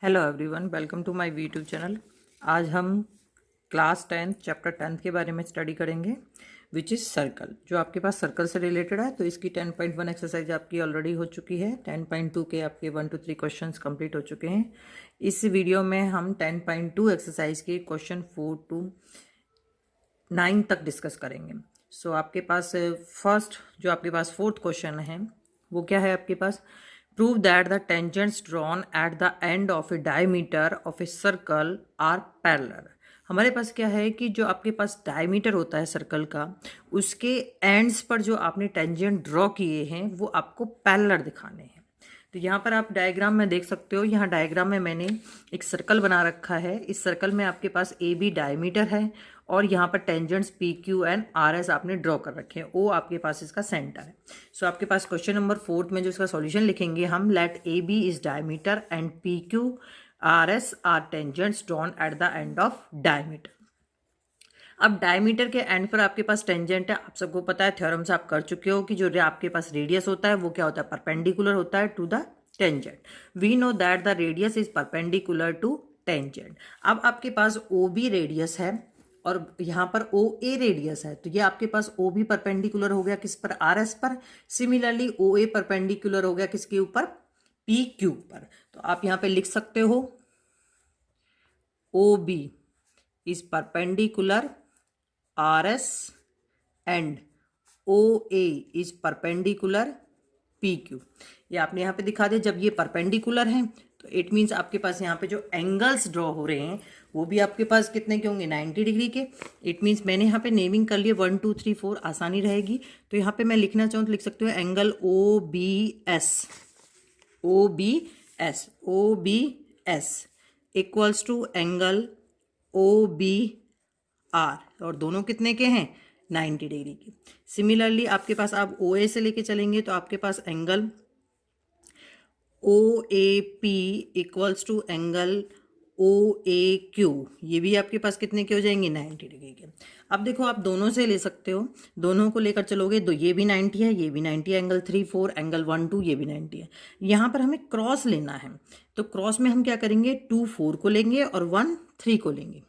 Hello everyone, welcome to my YouTube channel. आज हम class 10 chapter 10 के बारे में स्टडी करेंगे, विच इज़ सर्कल। जो आपके पास सर्कल से रिलेटेड है, तो इसकी 10.1 एक्सरसाइज आपकी ऑलरेडी हो चुकी है। 10.2 के आपके 1 to 3 क्वेश्चंस कंप्लीट हो चुके हैं। इस वीडियो में हम 10.2 एक्सरसाइज के क्वेश्चन 4 to 9 तक डिस्कस करेंगे। सो आपके पास फर्स्ट जो आपके पास फोर्थ क्वेश्चन है वो क्या है आपके पास, prove that the tangents drawn at the end of a diameter of a circle are parallel. हमारे पास क्या है कि जो आपके पास डायमीटर होता है सर्कल का, उसके एंड्स पर जो आपने टेंजेंट ड्रॉ किए हैं वो आपको पैरेलल दिखाने हैं। तो यहाँ पर आप डायग्राम में देख सकते हो, यहाँ डायग्राम में मैंने एक सर्कल बना रखा है। इस सर्कल में आपके पास ए बी डायमीटर है और यहाँ पर tangents P Q and R S आपने ड्रॉ कर रखे हैं। ओ आपके पास इसका सेंटर है। सो आपके पास क्वेश्चन नंबर 4 में जो इसका सॉल्यूशन लिखेंगे हम, let A B is diameter and P Q R S R tangents drawn at the end of diameter. अब डायमीटर के एंड पर आपके पास टेंजेंट है। आप सबको पता है, थ्योरम से आप कर चुके हो कि जो आपके पास रेडियस होता है वो क्या होता है, परपेंडिकुलर होता है to the tangent. We know that the radius is perpendicular to tangent. अब आपके पास ओ बी रेडियस है और यहाँ पर ओ ए रेडियस है, तो ये आपके पास ओ बी परपेंडिकुलर हो गया किस पर, आर एस पर। सिमिलरली ओ ए परपेंडिकुलर हो गया किसके ऊपर, पी क्यू पर। तो आप यहाँ पे लिख सकते हो O B is perpendicular R S and O A is perpendicular P Q. ये आपने यहाँ पे दिखा दिया। जब ये परपेंडिकुलर हैं तो इट मीन्स आपके पास यहाँ पे जो एंगल्स ड्रॉ हो रहे हैं वो भी आपके पास कितने के होंगे, 90 डिग्री के। इट मीन्स मैंने यहाँ पे नेमिंग कर लिया 1 2 3 4, आसानी रहेगी। तो यहाँ पे मैं लिखना चाहूँ तो लिख सकते हो angle O B S, O B S, O B S equals to angle O B R, और दोनों कितने के हैं, 90 डिग्री के। सिमिलरली आपके पास आप ओ ए से लेके चलेंगे तो आपके पास angle O A P equals to angle O A Q, ये भी आपके पास कितने के हो जाएंगे, 90 डिग्री के। अब देखो, आप दोनों से ले सकते हो, दोनों को लेकर चलोगे तो ये भी 90 है, ये भी 90 है, एंगल 3 4, एंगल 1 2, ये भी 90 है। यहाँ पर हमें क्रॉस लेना है, तो क्रॉस में हम क्या करेंगे, 2 4 को लेंगे और 1 3 को लेंगे।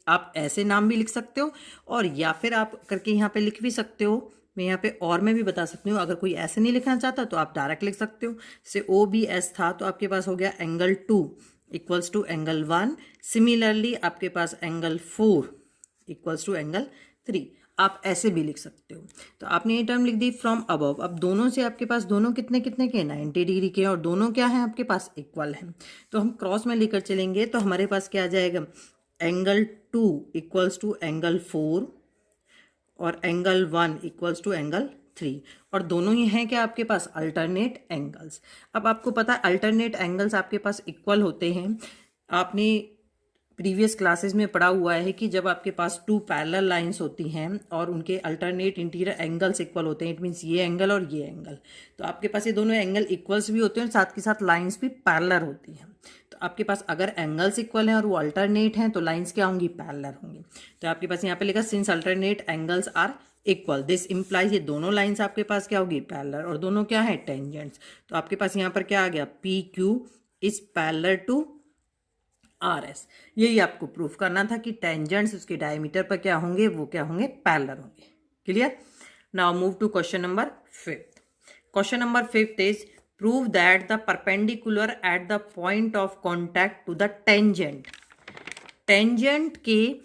आप ऐसे नाम भी लिख सकते हो और या फिर आप करके यहाँ पे लिख भी सकते हो। मैं यहाँ पे और मैं भी बता सकती हूँ, अगर कोई ऐसे नहीं लिखना चाहता तो आप डायरेक्ट लिख सकते हो। जैसे ओ बी एस था तो आपके पास हो गया angle 2 equals to angle 1। Similarly आपके पास एंगल 4 इक्वल्स टू एंगल 3। आप ऐसे भी लिख सकते हो। तो आपने ये टर्म लिख दी फ्रॉम अबव। अब दोनों से आपके पास दोनों कितने कितने के, 90 डिग्री के, और दोनों क्या है आपके पास, इक्वल है। तो हम क्रॉस में लेकर चलेंगे तो हमारे पास क्या आ जाएगा, एंगल 2 इक्वल्स टू एंगल 4 और एंगल 1 इक्वल्स टू एंगल 3, और दोनों ही हैं क्या आपके पास, अल्टरनेट एंगल्स। अब आपको पता है अल्टरनेट एंगल्स आपके पास इक्वल होते हैं। आपने प्रीवियस क्लासेस में पढ़ा हुआ है कि जब आपके पास 2 पैरेलल लाइंस होती हैं और उनके अल्टरनेट इंटीरियर एंगल्स इक्वल होते हैं, इट मीन्स ये एंगल और ये एंगल, तो आपके पास ये दोनों एंगल इक्वल्स भी होते हैं और साथ के साथ लाइंस भी पैरेलल होती हैं। तो आपके पास अगर एंगल्स इक्वल हैं और वो अल्टरनेट हैं तो लाइंस क्या होंगी, पैरेलल होंगी। तो आपके पास यहाँ पे लिखा since alternate angles are equal, this implies, ये दोनों लाइंस आपके पास क्या होगी, पैरेलल, और दोनों क्या है, टेंजेंट्स। तो आपके पास यहाँ पर क्या आ गया, P Q is parallel to R S. यही आपको प्रूफ करना था कि टेंजेंट्स उसके डायमीटर पर क्या होंगे, वो क्या होंगे, पैरेलल होंगे। Clear. Now move to question number 5। Question number 5 is prove that the perpendicular at the point of contact to the tangent. Tangent के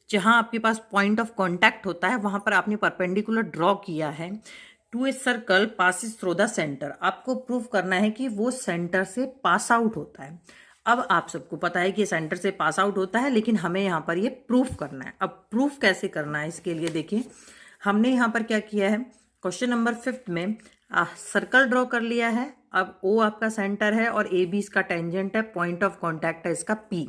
जहां आपके पास पॉइंट ऑफ कॉन्टैक्ट होता है वहां पर आपने परपेंडिकुलर ड्रॉ किया है to a circle passes through the centre. आपको प्रूफ करना है कि वो सेंटर से पास आउट होता है। अब आप सबको पता है कि सेंटर से पास आउट होता है, लेकिन हमें यहाँ पर ये प्रूफ करना है। अब प्रूफ कैसे करना है, इसके लिए देखिए हमने यहाँ पर क्या किया है, क्वेश्चन नंबर 5 में सर्कल ड्रॉ कर लिया है। अब ओ आपका सेंटर है और ए बी इसका टेंजेंट है, पॉइंट ऑफ कॉन्टैक्ट है इसका पी।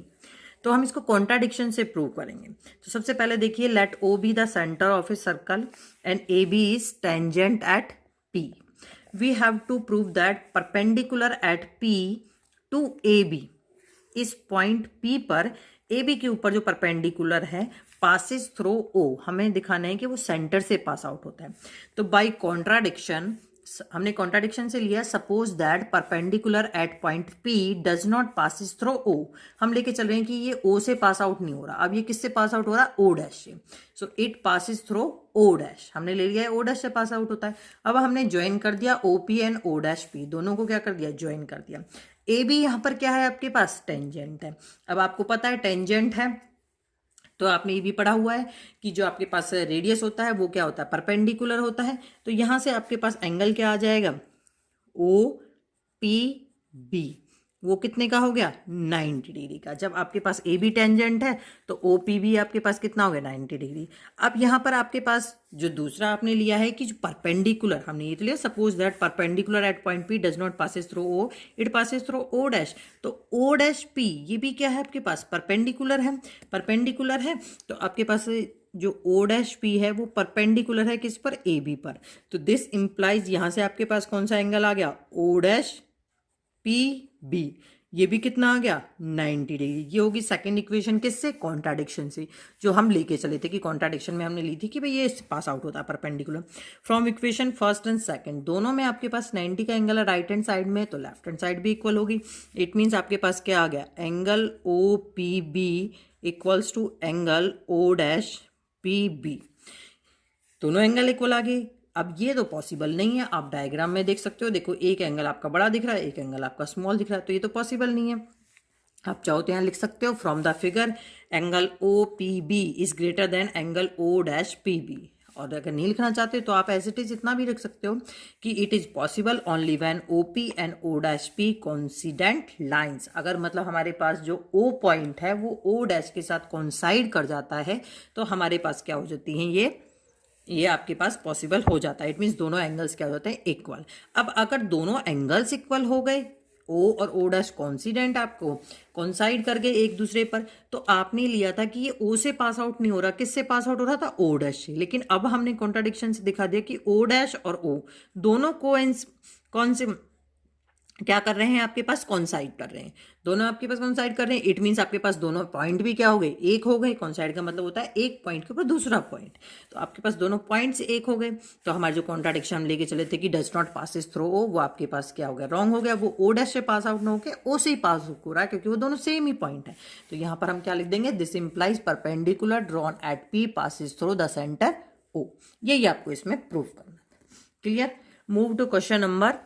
तो हम इसको कॉन्ट्राडिक्शन से प्रूव करेंगे। तो सबसे पहले देखिए, let O B the centre of a circle and A B is tangent at P. We have to prove that perpendicular at P to A B, इस पॉइंट P पर ए बी के ऊपर जो परपेंडिकुलर है passes through O, हमें दिखाना है कि वो सेंटर से पास आउट होता है। तो बाय कॉन्ट्राडिक्शन हमने कॉन्ट्राडिक्शन से लिया suppose that perpendicular eight point P does not passes through O। हम लेके चल रहे हैं कि ये O से पास आउट नहीं हो रहा। अब ये किससे पास आउट हो रहा है? O डैश से। So it passes through O dash, हमने ले लिया है O डैश से पास आउट होता है। अब हमने ज्वाइन कर दिया OP and O dash P, दोनों को क्या कर दिया? ज्वाइन कर दिया। AB यहाँ पर क्या है आपके पास? टेंजेंट है। अब आपको पता है टेंजेंट है तो आपने ये भी पढ़ा हुआ है कि जो आपके पास रेडियस होता है वो क्या होता है? परपेंडिकुलर होता है। तो यहां से आपके पास एंगल क्या आ जाएगा? OPB। वो कितने का हो गया? 90 डिग्री का। जब आपके पास ए बी टेंजेंट है तो OP भी आपके पास कितना हो गया? 90 डिग्री। अब यहाँ पर आपके पास जो दूसरा आपने लिया है कि जो परपेंडिकुलर, हमने ये तो लिया suppose that perpendicular eight point P does not passes through O, it passes through O dash. तो O डैश P ये भी क्या है आपके पास? परपेंडिकुलर है। परपेंडिकुलर है तो आपके पास जो O डैश P है वो परपेंडिकुलर है किस पर? AB पर। तो दिस इंप्लाइज यहां से आपके पास कौन सा एंगल आ गया? O dash PB। ये भी कितना आ गया? 90 डिग्री। ये होगी सेकंड इक्वेशन किससे? कॉन्ट्राडिक्शन से, जो हम लेके चले थे कि कॉन्ट्राडिक्शन में हमने ली थी कि भाई ये पास आउट होता है perpendicular. From equation first and second दोनों में आपके पास 90 का एंगल है राइट हैंड साइड में, तो लेफ्ट हैंड साइड भी इक्वल होगी। इट मीन्स आपके पास क्या आ गया? Angle OPB equals to angle O dash PB। दोनों एंगल इक्वल आ गए। अब ये तो पॉसिबल नहीं है, आप डायग्राम में देख सकते हो। देखो एक एंगल आपका बड़ा दिख रहा है, एक एंगल आपका स्मॉल दिख रहा है, तो ये तो पॉसिबल नहीं है। आप चाहो तो यहाँ लिख सकते हो from the figure angle OPB is greater than angle O dash PB। और अगर नहीं लिखना चाहते तो आप एज इट इज इतना भी रख सकते हो कि it is possible only when OP and O dash P coincident lines. अगर मतलब हमारे पास जो O पॉइंट है वो O डैश के साथ कोइंसाइड कर जाता है तो हमारे पास क्या हो जाती हैं? ये आपके पास पॉसिबल हो जाता है। इट मीन्स दोनों एंगल्स क्या हो जाते हैं? इक्वल। अब अगर दोनों एंगल्स इक्वल हो गए, O और O डैश कॉन्सिडेंट आपको कॉन्साइड कर गए एक दूसरे पर, तो आपने लिया था कि ये O से पास आउट नहीं हो रहा, किससे पास आउट हो रहा था? O डैश से। लेकिन अब हमने कॉन्ट्राडिक्शन से दिखा दिया कि O डैश और O दोनों कौन से क्या कर रहे हैं? आपके पास कॉन्साइड कर रहे हैं। दोनों आपके पास कॉन्साइड कर रहे हैं। इट मीन्स आपके पास दोनों पॉइंट भी क्या हो गए? एक हो गए। कॉन्साइड का मतलब होता है एक पॉइंट के ऊपर दूसरा पॉइंट। तो आपके पास दोनों पॉइंट्स एक हो गए। तो हमारे जो कॉन्ट्राडिक्शन हम लेके चले थे कि does not passes through O, वो आपके पास क्या हो गया? रॉन्ग हो गया। वो O डैश से पास आउट ना होकर O से ही पास हो रहा है, क्योंकि वो दोनों सेम ही पॉइंट है। तो यहाँ पर हम क्या लिख देंगे? This implies perpendicular drawn at P passes through the centre O। यही आपको इसमें प्रूव करना था। Clear? Move to question number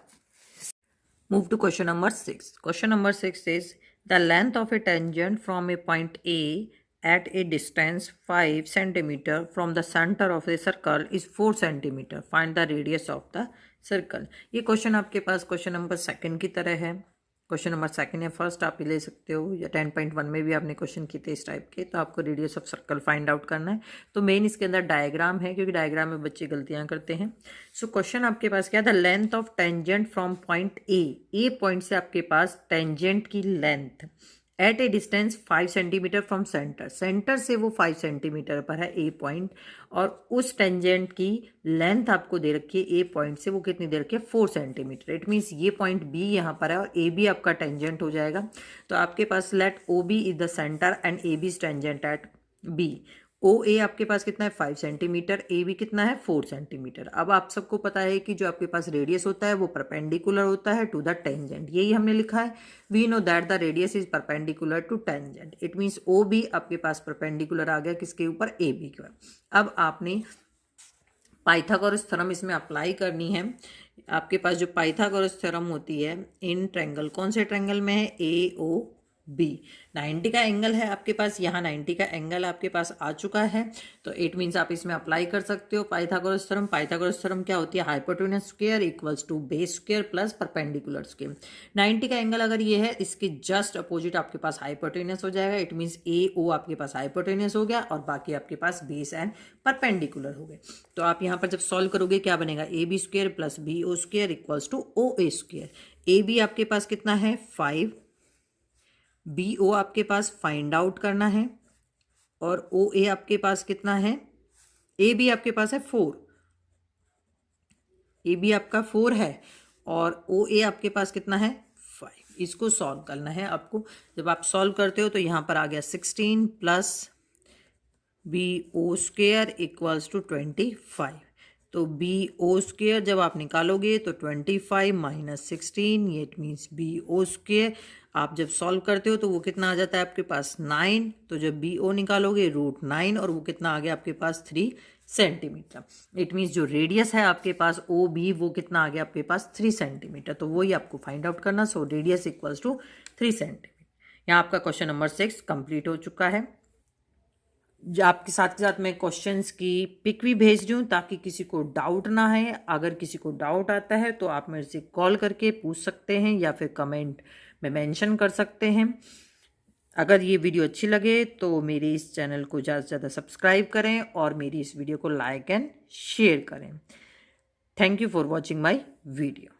Move to question number 6. Question number 6 is the length of a tangent from a point A at a distance 5 centimeter from the center of the circle is 4 centimeter. Find the radius of the circle. ये question आपके पास question number second की तरह है। Question number second या first आप ले सकते हो, या 10.1 में भी आपने क्वेश्चन किए थे इस टाइप के। तो आपको radius of circle find out करना है। तो मेन इसके अंदर डायग्राम है, क्योंकि डायग्राम में बच्चे गलतियां करते हैं। सो क्वेश्चन आपके पास क्या था? Length of tangent from point A point से आपके पास टेंजेंट की length at a distance 5 centimetre from centre. Centre से वो 5 सेंटीमीटर पर है ए पॉइंट, और उस टेंजेंट की लेंथ आपको दे रखी है ए पॉइंट से, वो कितनी दे रखी है? 4 सेंटीमीटर। इट मीन्स ये पॉइंट बी यहाँ पर है और ए बी आपका टेंजेंट हो जाएगा। तो आपके पास let O B is the centre and A B is tangent at B. O A आपके पास कितना है? 5 सेंटीमीटर। ए बी कितना है? 4 सेंटीमीटर। अब आप सबको पता है कि जो आपके पास रेडियस होता है वो परपेंडिकुलर होता है टू द टेंजेंट। यही हमने लिखा है। We know that the radius is perpendicular to tangent. It means O B आपके पास परपेंडिकुलर आ गया किसके ऊपर? ए बी के ऊपर। अब आपने पाइथागोरस थ्योरम इसमें अप्लाई करनी है। आपके पास जो पाइथागोरस थ्योरम होती है इन ट्रायंगल, कौन से ट्रायंगल में है? ए ओ बी। 90 का एंगल है आपके पास, यहाँ 90 का एंगल आपके पास आ चुका है। तो इट मीन्स आप इसमें अप्लाई कर सकते हो पाइथागोरस थ्योरम। पाइथागोरस थ्योरम क्या होती है? Hypotenuse square equals to base square plus perpendicular square. 90 का एंगल अगर ये है, इसके जस्ट अपोजिट आपके पास हाइपोटेन्यूज हो जाएगा। इट मीन्स ए ओ आपके पास हाइपोटेन्यूज हो गया और बाकी आपके पास बेस एंड परपेंडिकुलर हो गए। तो आप यहाँ पर जब सॉल्व करोगे क्या बनेगा? A B square plus B O square equals to O A square. A B आपके पास कितना है? 5। बी ओ आपके पास फाइंड आउट करना है, और ओ ए आपके पास कितना है? ए बी आपके पास है 4। ए बी आपका 4 है और ओ ए आपके पास कितना है? 5। इसको सॉल्व करना है आपको। जब आप सॉल्व करते हो तो यहाँ पर आ गया 16 plus B O square equals to 25। तो बी ओ स्क्वेयर जब आप निकालोगे तो 25 माइनस 16, ये it means B O square. आप जब सॉल्व करते हो तो वो कितना आ जाता है आपके पास 9। तो जब बी ओ निकालोगे √9 और वो कितना आ गया आपके पास 3 सेंटीमीटर। इट मीन्स जो रेडियस है आपके पास ओ बी वो कितना आ गया आपके पास 3 सेंटीमीटर। तो वही आपको फाइंड आउट करना। So radius equals to 3 centimetre. यहाँ आपका क्वेश्चन नंबर 6 कंप्लीट हो चुका है। जो आपके साथ के साथ मैं क्वेश्चंस की पिक भी भेज दूँ ताकि किसी को डाउट ना है। अगर किसी को डाउट आता है तो आप मेरे से कॉल करके पूछ सकते हैं या फिर कमेंट में मेंशन कर सकते हैं। अगर ये वीडियो अच्छी लगे तो मेरे इस चैनल को ज़्यादा से ज़्यादा सब्सक्राइब करें और मेरी इस वीडियो को लाइक एंड शेयर करें। Thank you for watching my video.